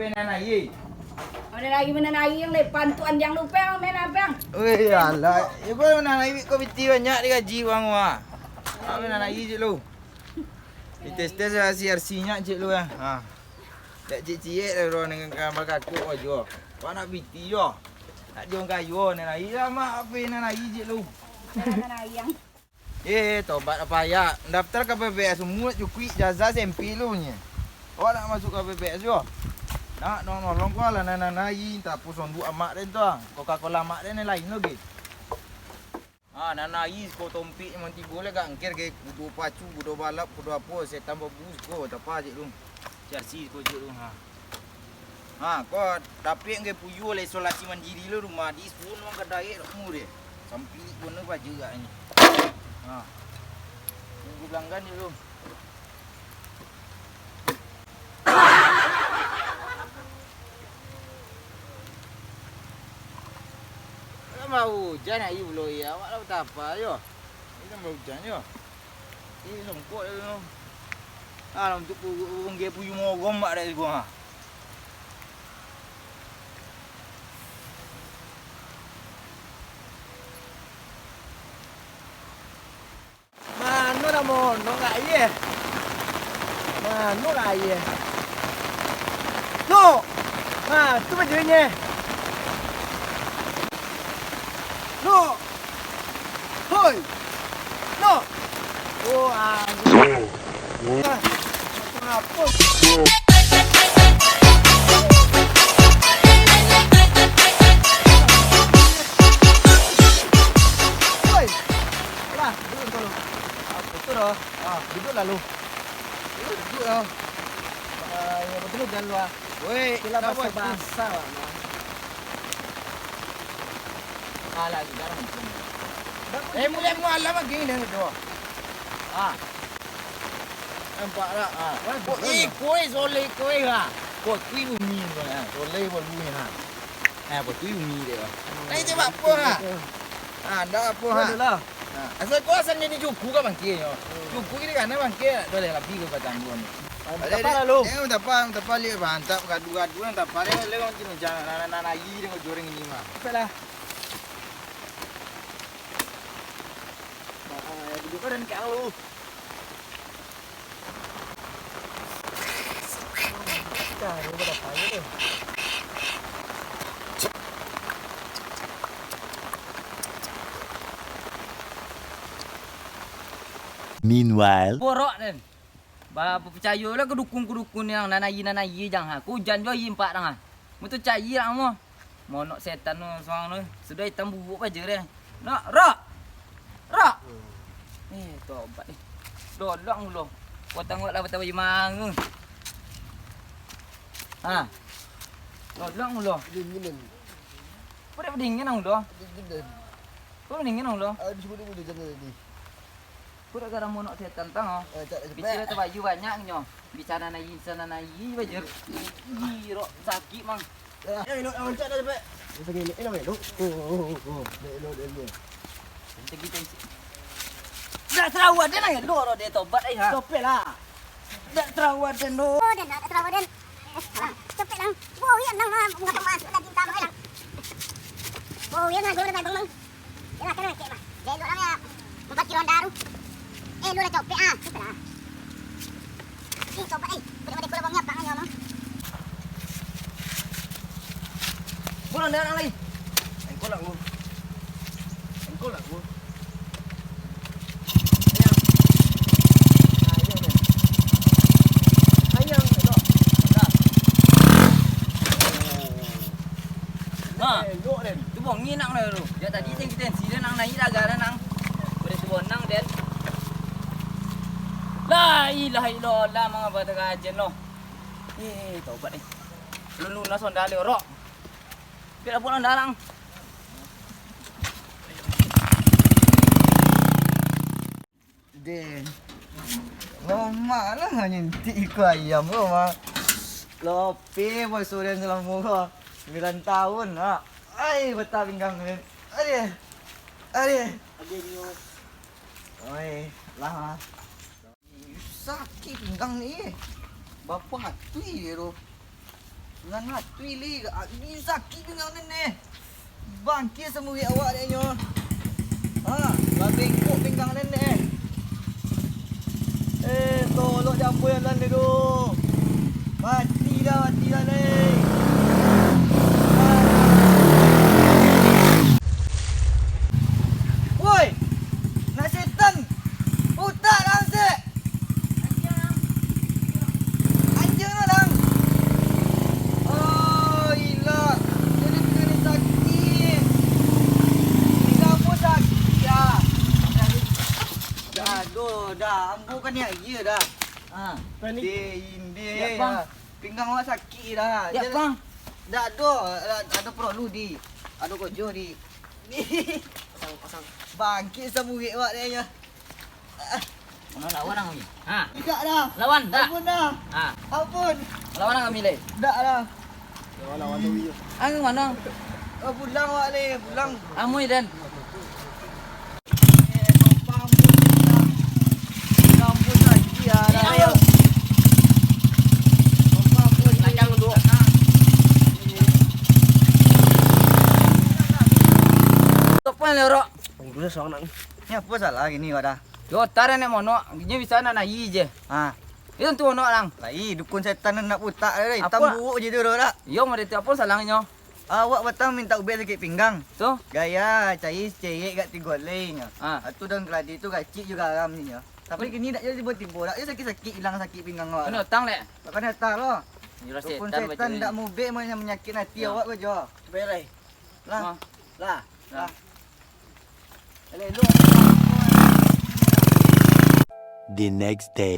penanai. Menanai yang lepan tuan yang lupa mana bang? Weh, alah. Ibu menanai kau biti banyak digaji bang wah. Menanai je lu. Tes CRC-nya cik lu ya. Ha. Tak cik-cik dah dengan gambar kakuk aja. Kau nak biti yo. Nak jual kayu menanai sama apa menanai cik lu. Menanai yang. Tobat apa ya? Daftar KPPS semua cukup jazah SMP lu nya. Awak nak masuk KPPS yo? Nak nolong kau lah nanai tak pusong dua amak dia tu. Coca-Cola amak dia ni lain lagi. Nanai kau tompik memang tiga le gak angker ke budu pacu, budu balap, budu apa, saya tambah bus kau tak apa je lu. Cersi kau je lu kau tapi ke puyu le isolasi mandiri lu rumah di pun memang kedai umur dia. Sampai pun apa juga ni. Tunggu pelanggan je lu. Mau hujan ayu belum ya, awak tahu tak apa yo. Ini kan mau hujan yo. Ini songkok yo. Untuk pungge puyu mogom mak dah gua. Mano na mo, no nga ye. Mano na ye. No. Tu bajunya. No! Hoy! No! Apa? Hoy! Lah, duduk dulu. Betul loh. Duduk lalu. Duduk loh. Ya betul jangan lu. Woi, kita bahasa lah. Lagi garam. Mulai mualah lagi ni tu. Nampak tak? Koi soleh koi lah. Koi bumi tu lah. Soleh bumi lah. Koi bumi dia. Ini cakap apa lah? Dah apa lah? Asal kau asal ni cukup ke bangkit yo? Cukup ni kan bangkit. Boleh lebih ke batang buan. Apa lalu? Tak apa lihat bantap gaduh-gaduh tak apa lewat macam jangan nana iri dengan goreng ini mah. Apalah. Duduk dan kau. Cari berapa aja tu? Meanwhile, borok dan ba percaya lah kedukun yang nanai jangan aku hujan jo impak dah. Mutu cai lah mo. Monok setan tu soang tu. Sudah hitam bubuk aja dia. Nak rak. Tobat ni. Dolong lu. Kau tengoklah betapa jemang. Dolong lu. Dingin. Apa dingin ang lu? Dingin. Kau dingin ang lu? Di sini boleh jangan ni. Kau dah garam monok setan tang. Bicara tu baju banyak nyo. Bicara sana nayi bajer. Giro sakit mang. Elok ancak dah dapat. Segini elok. Elok. Kita dah terawat dan ayah loro dia tobat ayah. Topel lah. Dah terawat dan lo. Dah terawat dan. Cepet lang. Yan lang mga tumas lagi tama lang. Yan na gula tayong mang. Yan na kana kema. Lelo lang ya. 4 kilo daru. Lo dah cepet cepet lah. Coba pwede ko lang ngap lang mang. Bulan dah lang lagi. Engkau lah lu. Tu bong ni nang tu. Ya tadi yang kita sini nang naik dah nang. Boleh tu bong nang den. La ilaha illallah mengapa terkajen lo. Tobat ni. Lu na sonda le rok. Biar apa nang dalang. Den. Lama lah nyentik ikan ayam kau mah. Lope boy surian dalam muka. 9 tahun lah. Ay, betah pinggang ni. Aduh. Oi, lah. Sakit pinggang ni. Bapa hati dia tu. Sangat pilih ni sakit pinggang nenek. Bangkit semua awak dia nyo. Bengkok pinggang nenek. Tolong jambu yang lain tu. Mati dah ni. Woi, nak setan. Putar lang se. Anjing lang. Oh, gila. Jadi sakit. Kamu sakit ya. Dah, ambukan ni aja dah. Ya, bang. Pinggang awak sakit dah. Ya, bang. Dah ada perlu di. Ada kojo di. Pasang. Bangkit sembuh awak dia nya. Mana lawan ang kami? Ha? Tidak dah. Lawan dah. Ampun dah. Ha. Ampun. Lawan ang kami le. Dah dah. Lawan tu video. Ang mana? Pulang awak le, pulang. Amoy dan. Kampun lagi ya. Ayo. Lanjang dulu. Topan le ro. Dulu seorang nak. Ni apa salah gini awak dah? Yo tara nek mono, nya bisa na nayi je. Itu tu ono lang. Lai dukun setan nak putak dah. Apa? Hitam buruk je tu dah. Yo mari tu apa salangnya? Awak batang minta ubek sakit pinggang. Tu. Gaya cari cerik kat tigoling. Ah. Tu dan keladi tu kacik juga aram ni ya. Tapi kini tak jadi tiba-tiba tak jadi sakit-sakit hilang sakit pinggang awak. Ono tang le. Makan datang lo. Yo Dukun setan setan tak mau ubek mana menyakit hati Ya. awak ke jo. Berai. Lah. Lah. Lah. Elok. The next day.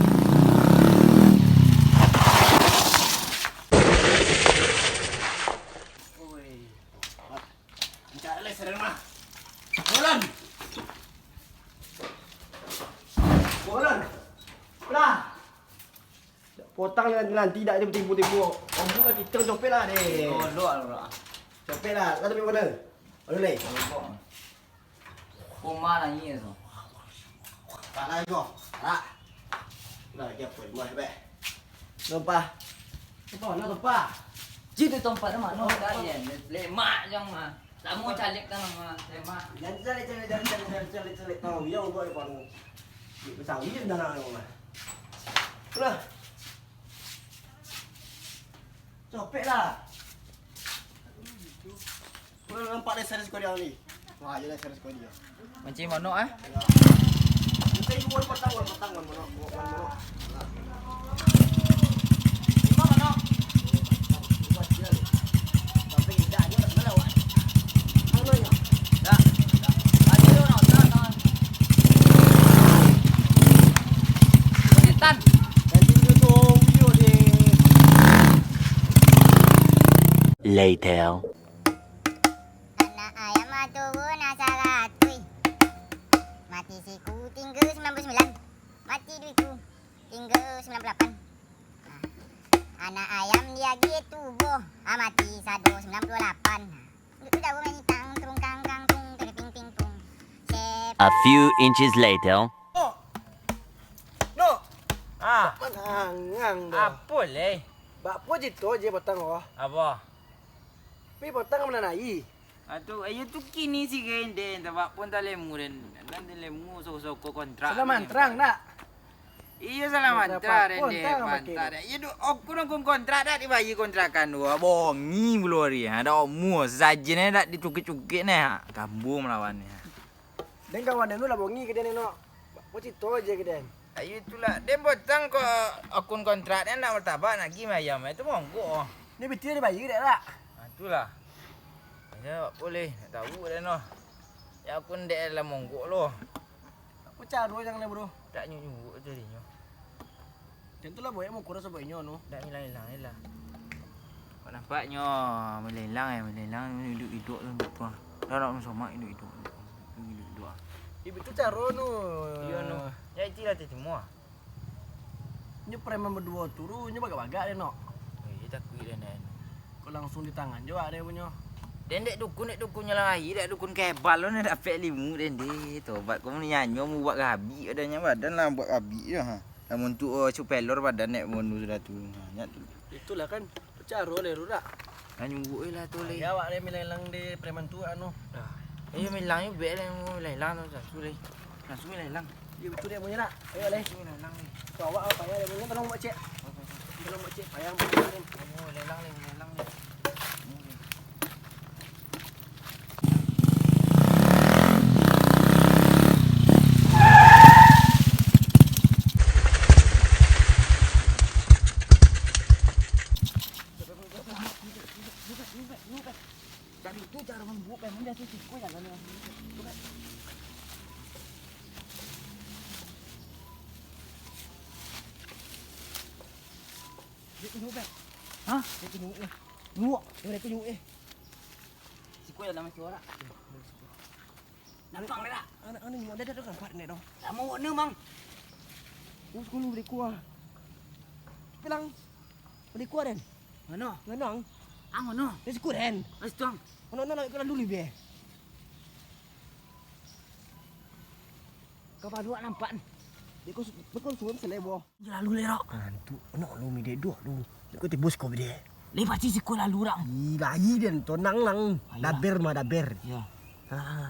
Bicara le serang mah. Bolan. Lah. Potang dengan tidak dia tipu-tipu. Ombu lah kita copet lah deh. Lo lo. Copet lah. Kau tapi mana? Ada le. Kuma na yi so. Tak lah kau. Tak. Lah dia apa? Buat hebat. Lupa. Apa nak lupa? Ji tu tempat mana dah ye. Le mak jang ma. Tamu calik kan ma. Le mak. Jangan cari. Tahu yang buat depan. Besar dia dah nak mah. Lah. Copet lah. Kau nampak dia serius kau dia ni. Wah, jelas serius kau dia. Macam mana ah? Kita ibu buat petang. Di mana? Tapi tidak dia tak melawan. Mana ya? Dah. Ada orang tak. Setan. Nanti dia tu video dia. Later. Anak ayam turun asal ratui. Mati siku tinggal 99. Mati duitku tinggal 98. Anak ayam dia gitu boh. Mati sado 98. Itu dah main tang tung kang kang tung ting ting tung. Sep. A few inches later. No. Ah. Manangang dah. Apa le? Bak po jito je potang oh. Apa? Pi potang mana nai? Atu ayo tu kini si gende tabak pun tak lemu dan lemu so kontrak. Salah mantrang nak. Iya salah mantra Pun rende tak mantra. Iya du aku nak kontrak dah dibayar kontrakan dua. Bongi belori ada omu saja ni dak dicukik-cukik ni. Kambung melawan ni. Den kawan den lu lah bongi ke den no. Bak po jito je ke den. Ayo itulah dia botang ko akun kontrak dia nak martabak nak gi ayam itu monggo. Ni betul dia bayi dak lah. Itulah. Ya boleh nak tahu dia no. Ya akun dia lah monggo lo. Aku caro jangan le bro. Tak nyuk je dia. Tentu lah boy mau kurang sebanyak no. Tak hilang lah. Kau nampaknya melelang hidup tu betul. Dah nak somak hidup. Ibu tu caro no. Iya no. Ya itilah tu semua. Ni preman berdua turu nya bagak-bagak dia no. Eh takut dia ni. Kau langsung di tangan je dia punya. Dan dek dukunnya lah lagi, dek dukun kebal lo ni dapat limu dan dek tobat kau ni nyanyo mu buat gabi adanya badan lah buat gabi je ha. Namun tu supelor badan nek mun sudah tu. Nyak tu. Itulah kan Caro le ru dak. Nah nyunggu lah tu le. Ya awak le milang di preman tu anu. Ayo milang yo be le mo lailang tu su le. Nah su lailang. Ya betul dia punya dak. Ayo le. Su lailang le. So awak apa ya le tolong mak cik. Tolong mak cik payah mak. Oh lailang le. Dari itu cara membuat memang dia tu sikoi dah lah. Dia tu nyuk. Hah? Dia tu nyuk. Nuak. Dia tu nyuk. Sikoi dalam suara. Nampak le tak? Anak ni nyuk dia dah nampak ni dong. Tak mau warna mang. Us kulu beri kuah. Bilang beri kuah den. Mana? Nganang. Mana? Dia sikut den. Astang. Ono nak kena dulu be. Kau baru nampak. Dia kau bekon suam selebo. Lalu le rak. Antu ono lu mi de dua lu. Kau ti bos kau be. Lepas si sikoi lalu rak. Lahi den tonang lang. Daber mah daber. Ya.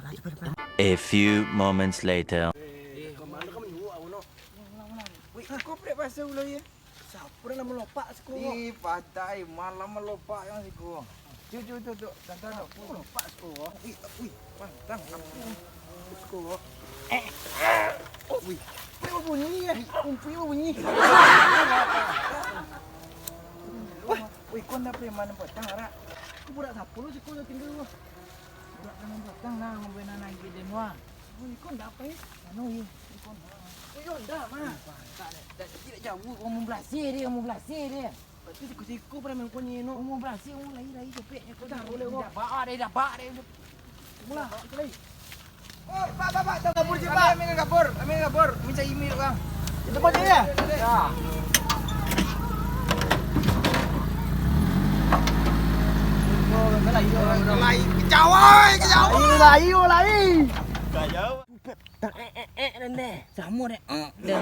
Lahi ber. A few moments later. Kau mana kau nyuk ono. Wei, kau pre pasal ulah ya. Siapa nak melopak sekolah? Ih, patai malam melopak yang siku. Tu. Tantang aku melopak sekolah. Ui, pantang aku. Sekolah. Wei. Apa bunyi ya? Umpi apa bunyi? Wih, kau nak preman potang rak. Aku budak siapa lu sekolah tinggal lu? Budak preman potang nah, membina lagi demo. Wei, kau dak apa? Anu ye. Yo dak mah. Tidak jauh, kamu belasir dia. Berarti siku-siku preman kau ni no. Kamu belasir, kamu lagi cepetnya. Kau dah boleh kau. Dapat dia. Mula, itu lagi. Oh, Pak, dah kabur je, Pak. Kami kabur. Minta email kang. Itu apa dia? Ya. Kejauh. Lain. Tak dan deh. Sama deh. Dan.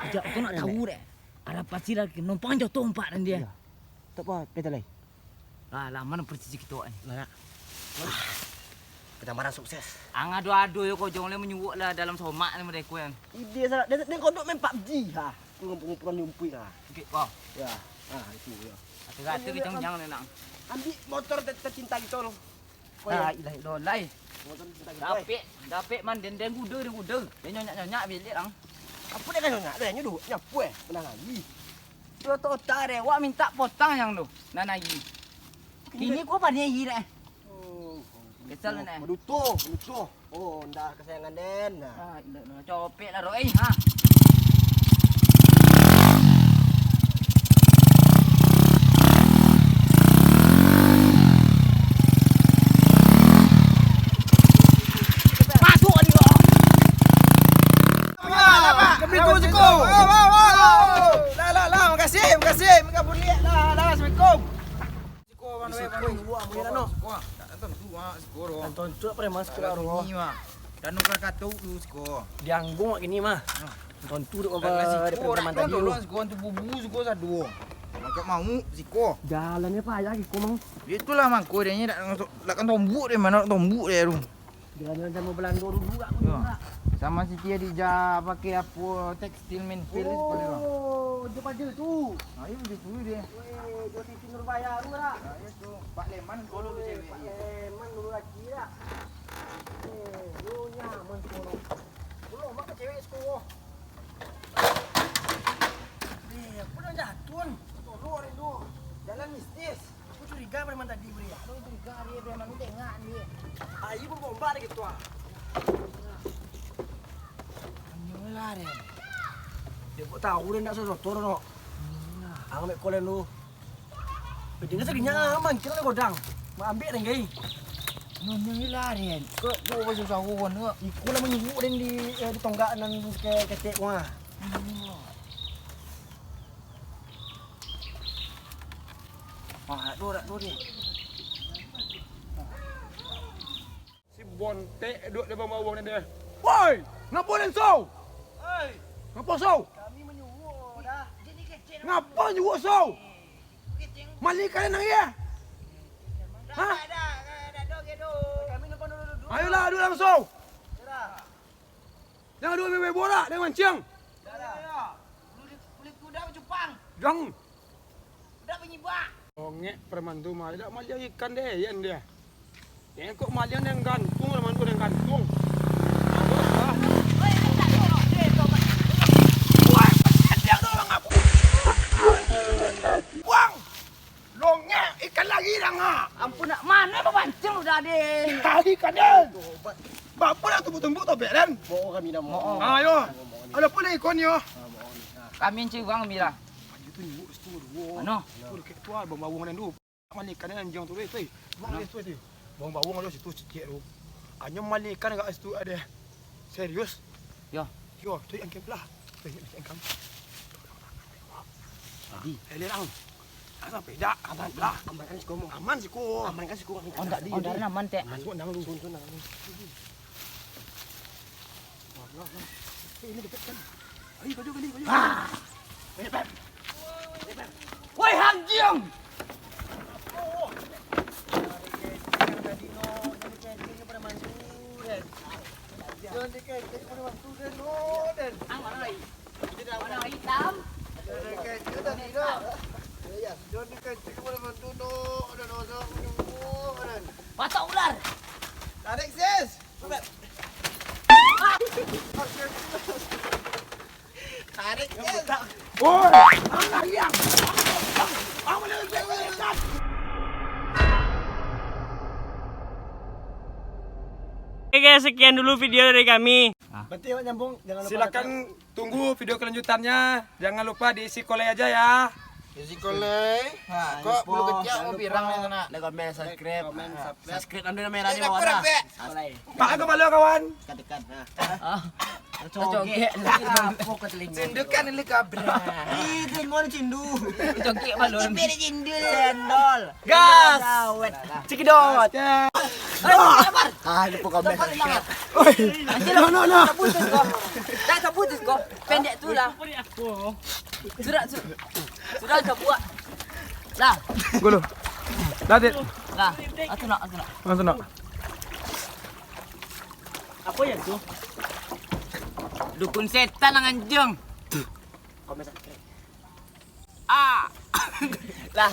Sekejap aku nak tahu deh. Alah pasti lagi numpang jatuh empat dan dia. Tak apa, kita lagi. Lah mana persis kita ni. Mana? Kita marah sukses. Ang adu-adu yo kau jangan menyuwuk lah dalam somak ni mereka kan. Ide salah. Dia kodok main PUBG ha. Ngumpul-ngumpulan nyumpui ha. Okey kau. Ya. Itu ya. Kata kita jangan nak. Ambil motor tercinta kita lo. La ilaha illallah. Motor tercinta kita. Dapet man den kuda. Dia nyak-nyak bilik lang. Apa dia kan nak? Dia nyuduh. Nyapu Benar lagi. Tu otak dia. Wak minta potang yang tu. Nanai. Kini kau pada yi dah. Kesal nak. Menutuh. Oh, ndak kesayangan Den. Ah, copek lah Roy. Ha. Makasih. Minta boleh. Dah. Assalamualaikum. Anton tu apa mas keluar Dan nak kata tu sko. Dianggung mak gini mah. Anton tu duk apa Di preman tadi lu. Sko tu bubu sko satu. Macam mau siko. Jalannya payah gitu mang. Itulah mangko dia ni nak kan tombuk dia mana tombuk dia tu. Jalan-jalan mau Belanda dulu Ya. Sama si Tia Dija pakai apa tekstil menfil boleh bang. Oh, dia pada tu. Ayo begitu dia. Weh, dia TV Nurbaya tu dah. Itu Pak Leman dulu tu cewek. Emang dulu lagi dah. Lu nyaman kono. Belum mak cewek sekolah. Aku dah jatuh. Tolong ni tu. Jalan mistis. Aku curiga preman tadi beri. Aku curiga dia preman tu tengah dia. Ayo pun bomba dia gitu ah. Anyolah dia. Dia pun tahu dia nak sesuatu no. Ang ambil kolen lu. Pedingnya seginya aman kira godang. Mau ambil dan gai. Anyolah dia. Kau baju sawan tu. Iku lah menyibuk dan di tonggak nan ke ketek wah. Dak dia. Si bontek duduk di bawah ni dia. Woi, ngapa ni kau? Ngapa kau? Kami menyuruh dah. Jadi kecil. Ngapa nyuruh kau? Malik kalian nang ya. Hah? Ayolah adu langsung. Jangan adu main bola dengan mancing. Kulit kuda Jepang. Jangan. Udah penyibak. Ongek preman tu mah tidak maling ikan deh yan dia. Yang kok maling yang gantung preman tu yang gantung. Buang. Longek ikan lagi dah ngah. Ampun nak mana pancing udah deh. Lagi ikan dia. Bapa dah tumbuk-tumbuk tu beren. Bawa kami dah mau. Oh. Ayo. Ada pun ikon yo. Kami encik bang Mira. Itu nyuk situ dua. Ano? Tu dekat tu bawang bawang dan tu. Maling ikan anjing tu tu. Bawang tu tu. Bawang bawang ada situ sikit tu. Hanya maling ikan kat situ ada. Serius? Yo. Yo, tu yang keplah. Tu yang kam. Tadi. Lerang. Ada beda. Aman lah. Aman kan siko mo. Aman sih ko. Aman kan siko. On dah naman teh. Masuk nang lu. Sun nang. Ini dekat kan. Ayo kaju. Woi Hangjing. Jangan dekat pada waktu dan no dan. Ang mana lagi? Warna hitam. Dekat kita tidak. Ya, jangan dekat pada waktu no dan no dan. Patok ular. Tarik sis. Tarik sis. Oi! Ayam. Apa nak buat? Oke guys, sekian dulu video dari kami. Berarti awak nyambung jangan lupa. Silakan tunggu video kelanjutannya. Jangan lupa diisi kolej aja ya. Isi kolej. Ha, kok bulu kecil mau pirang yang kena. Like, comment, subscribe. Subscribe anda merah di Nak bawah kurang, dah. Dek. Pak aku malu kawan. Tekan. Ah. Cogek. Apa ke telinga? Cendukan ini kabra. Ih, tengok ni cindu. Congkek balon. Biar jindul. Cendol. Gas. Dawet. Cekidot. Ah, lupa komen. No. Dah putus kau. Pendek tu lah. Sudah kau buat. Lah. Gulu. Datit. Lah. Aku nak. Masuk nak. Apa yang tu? Dukun setan ang anjing. Komen subscribe. Ah. Lah.